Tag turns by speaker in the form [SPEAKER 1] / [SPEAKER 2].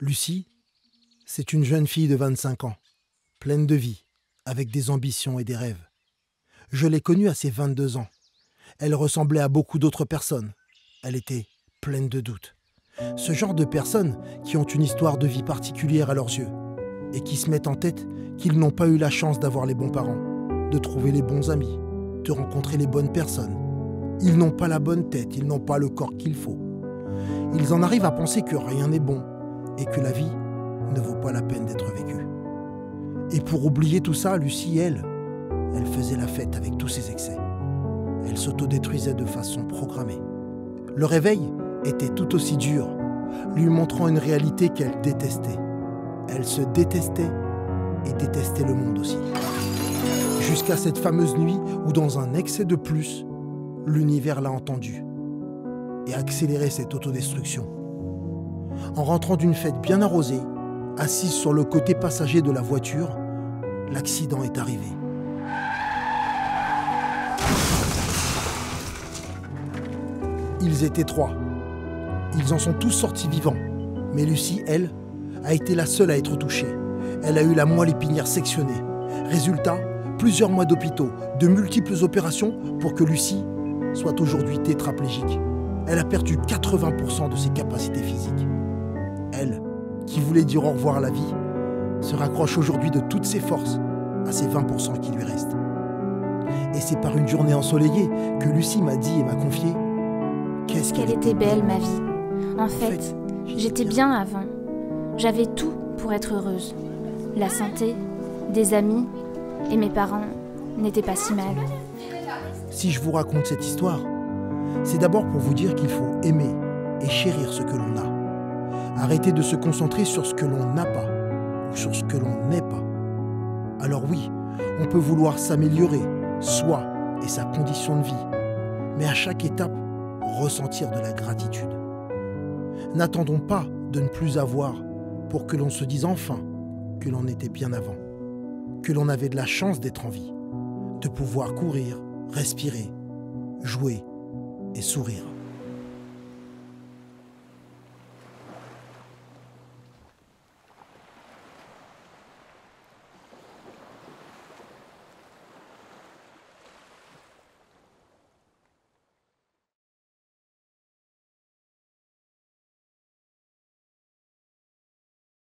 [SPEAKER 1] Lucie, c'est une jeune fille de 25 ans, pleine de vie, avec des ambitions et des rêves. Je l'ai connue à ses 22 ans. Elle ressemblait à beaucoup d'autres personnes. Elle était pleine de doutes. Ce genre de personnes qui ont une histoire de vie particulière à leurs yeux et qui se mettent en tête qu'ils n'ont pas eu la chance d'avoir les bons parents, de trouver les bons amis, de rencontrer les bonnes personnes. Ils n'ont pas la bonne tête, ils n'ont pas le corps qu'il faut. Ils en arrivent à penser que rien n'est bon et que la vie ne vaut pas la peine d'être vécue. Et pour oublier tout ça, Lucie, elle faisait la fête avec tous ses excès. Elle s'autodétruisait de façon programmée. Le réveil était tout aussi dur, lui montrant une réalité qu'elle détestait. Elle se détestait et détestait le monde aussi. Jusqu'à cette fameuse nuit où, dans un excès de plus, l'univers l'a entendue et a accéléré cette autodestruction. En rentrant d'une fête bien arrosée, assise sur le côté passager de la voiture, l'accident est arrivé. Ils étaient 3. Ils en sont tous sortis vivants. Mais Lucie, elle, a été la seule à être touchée. Elle a eu la moelle épinière sectionnée. Résultat, plusieurs mois d'hôpitaux, de multiples opérations pour que Lucie soit aujourd'hui tétraplégique. Elle a perdu 80% de ses capacités physiques. Elle, qui voulait dire au revoir à la vie, se raccroche aujourd'hui de toutes ses forces à ces 20% qui lui restent. Et c'est par une journée ensoleillée que Lucie m'a dit et m'a confié
[SPEAKER 2] qu'elle était belle, ma vie. En fait, j'étais bien avant. J'avais tout pour être heureuse. La santé, des amis et mes parents n'étaient pas si mal.
[SPEAKER 1] Si je vous raconte cette histoire, c'est d'abord pour vous dire qu'il faut aimer et chérir ce que l'on a. Arrêter de se concentrer sur ce que l'on n'a pas ou sur ce que l'on n'est pas. Alors oui, on peut vouloir s'améliorer, soi et sa condition de vie, mais à chaque étape, ressentir de la gratitude. N'attendons pas de ne plus avoir pour que l'on se dise enfin que l'on était bien avant, que l'on avait de la chance d'être en vie, de pouvoir courir, respirer, jouer et sourire.